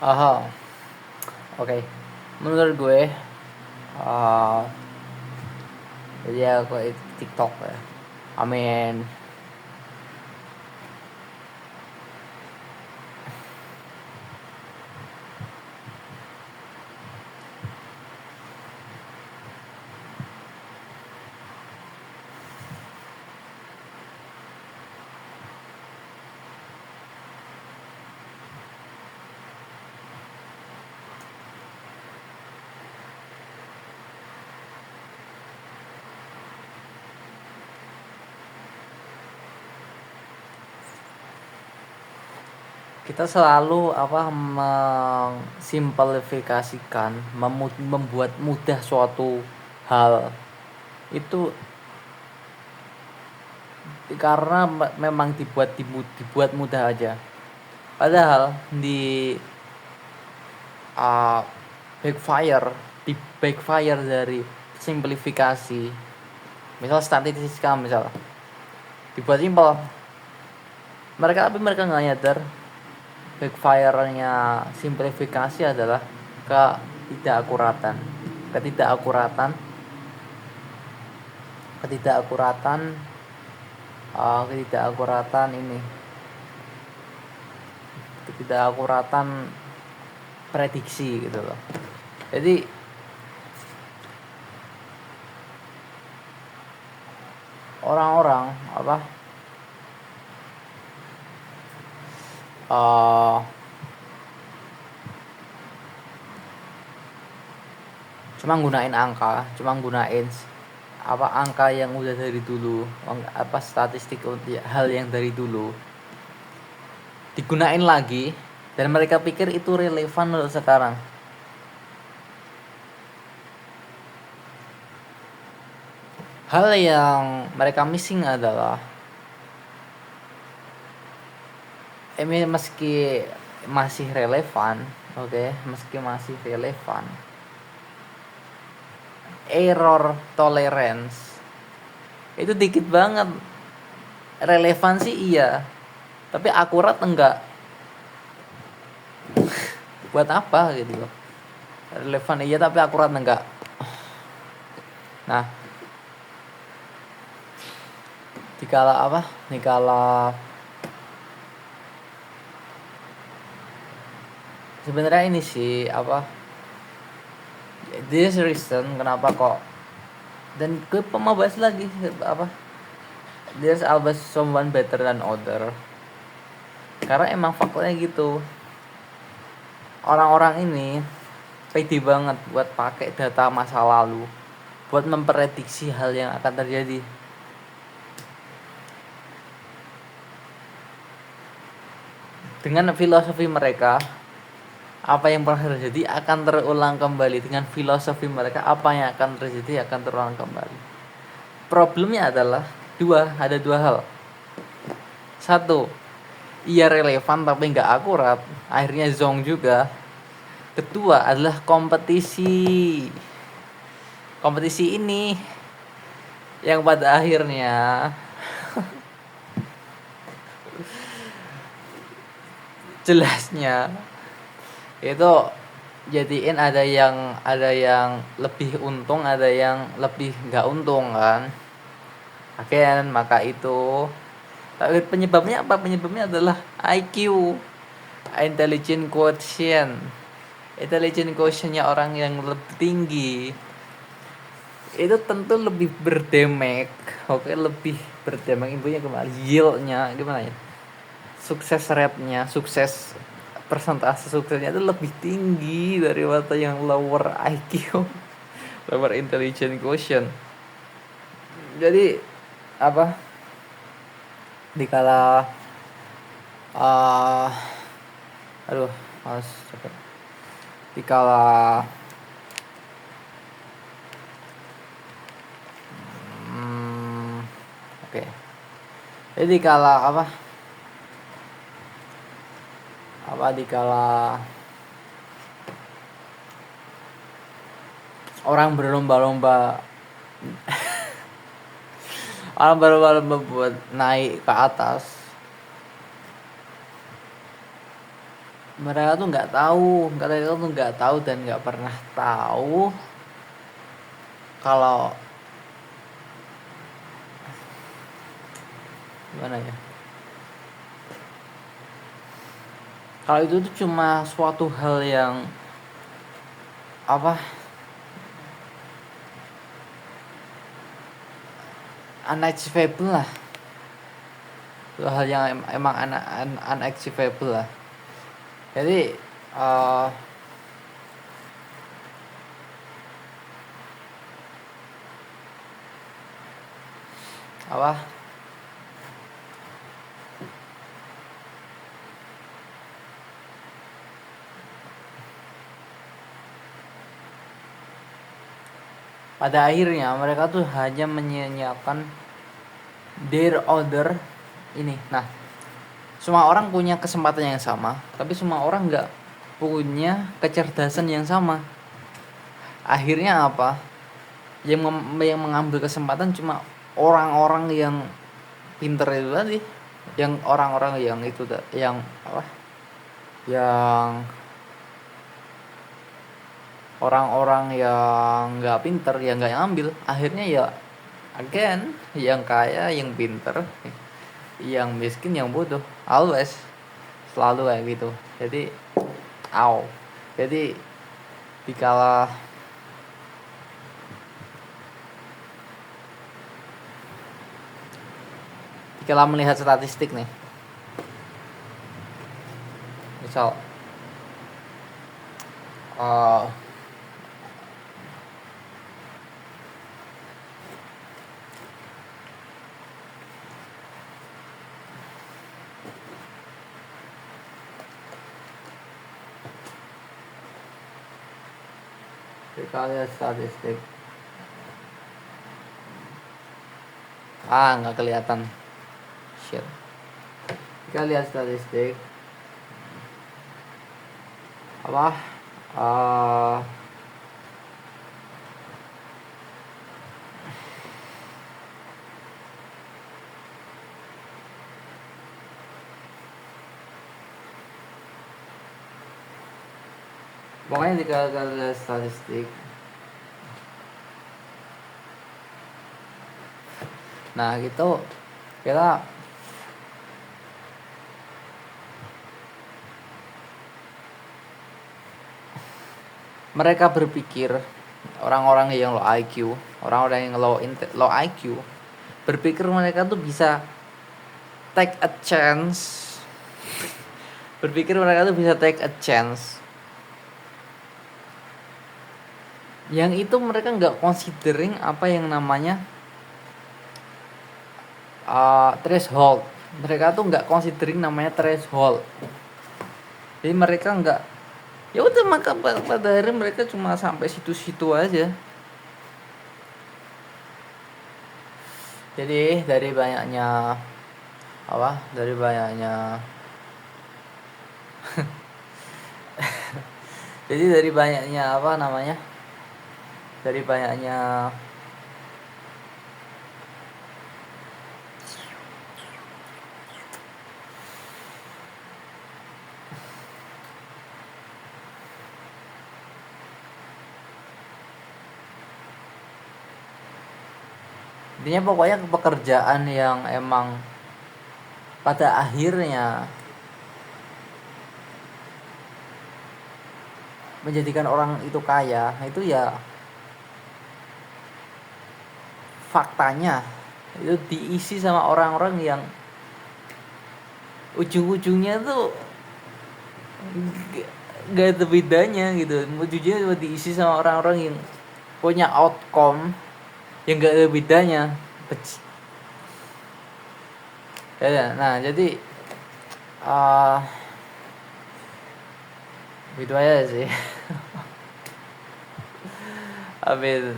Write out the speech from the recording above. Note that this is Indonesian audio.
Aha, oke. Menurut gue, uh, jadi aku itu TikTok ya. Amin. Kita selalu simplifikasikan, membuat mudah suatu hal itu karena memang dibuat mudah aja. Padahal di uh, backfire di backfire dari simplifikasi, misal statistika, misal dibuat simpel, mereka nggak nyadar backfire-nya simplifikasi adalah ketidakakuratan ketidakakuratan ketidakakuratan ketidakakuratan ini ketidakakuratan prediksi gitu loh. Jadi orang-orang cuma gunain angka yang udah dari dulu, statistik hal yang dari dulu digunain lagi, dan mereka pikir itu relevan untuk sekarang. Hal yang mereka missing adalah meski masih relevan, error tolerance itu dikit banget. Relevansi iya, tapi akurat enggak. Buat apa gitu loh. Relevan iya tapi akurat enggak. Nah, dikala sebenarnya ini sih this reason kenapa kok, dan gue mau bahas lagi there's always someone better than other, karena emang faktanya gitu. Orang-orang ini pede banget buat pakai data masa lalu buat memprediksi hal yang akan terjadi. Dengan filosofi mereka, apa yang pernah terjadi akan terulang kembali. Dengan filosofi mereka, apa yang akan terjadi akan terulang kembali. Problemnya adalah ada dua hal. Satu, ia relevan tapi nggak akurat, akhirnya zong juga. Kedua adalah kompetisi ini yang pada akhirnya jelasnya itu jadiin ada yang lebih untung, ada yang lebih nggak untung kan. Maka itu, tapi penyebabnya apa? Penyebabnya adalah IQ, intelligent quotientnya orang yang lebih tinggi itu tentu lebih berdemek. Lebih berdemek, ibunya kembali yieldnya gimana ya, sukses rate-nya, persentase suksesnya itu lebih tinggi daripada yang lower IQ, lower intelligent quotient. Jadi dikala dikala jadi dikala orang berlomba-lomba buat naik ke atas, mereka tuh nggak tahu dan nggak pernah tahu kalau gimana ya, kalau itu tuh cuma suatu hal yang apa, unachievable lah, itu hal yang emang unachievable lah. Jadi apa pada akhirnya mereka tuh hanya menyanyiakan their order ini. Nah, semua orang punya kesempatan yang sama, tapi semua orang nggak punya kecerdasan yang sama. Akhirnya apa? Yang mengambil kesempatan cuma orang-orang yang pinter itu tadi, yang orang-orang yang itu yang apa? Yang orang-orang yang nggak pinter, yang nggak ngambil. Akhirnya ya again, yang kaya, yang pinter, yang miskin, yang bodoh, always selalu kayak gitu. Jadi jadi dikala melihat statistik nih, misal lihat statistik, nggak kelihatan, shit. Kita lihat statistik apa, pokoknya jika lihat statistik, nah gitu kita mereka berpikir, orang-orang yang low IQ, orang-orang yang low IQ berpikir mereka tuh bisa take a chance, yang itu mereka nggak considering apa yang namanya threshold. Mereka tuh nggak considering namanya threshold. Jadi mereka nggak, ya udah, maka pada akhirnya mereka cuma sampai situ-situ aja. Jadi dari banyaknya jadi dari banyaknya intinya pokoknya pekerjaan yang emang pada akhirnya menjadikan orang itu kaya, itu ya faktanya itu diisi sama orang-orang yang ujung-ujungnya tuh gak ada bedanya gitu. Ujungnya diisi sama orang-orang yang punya outcome yang gak ada bedanya. Ya, nah jadi gitu aja sih. Habis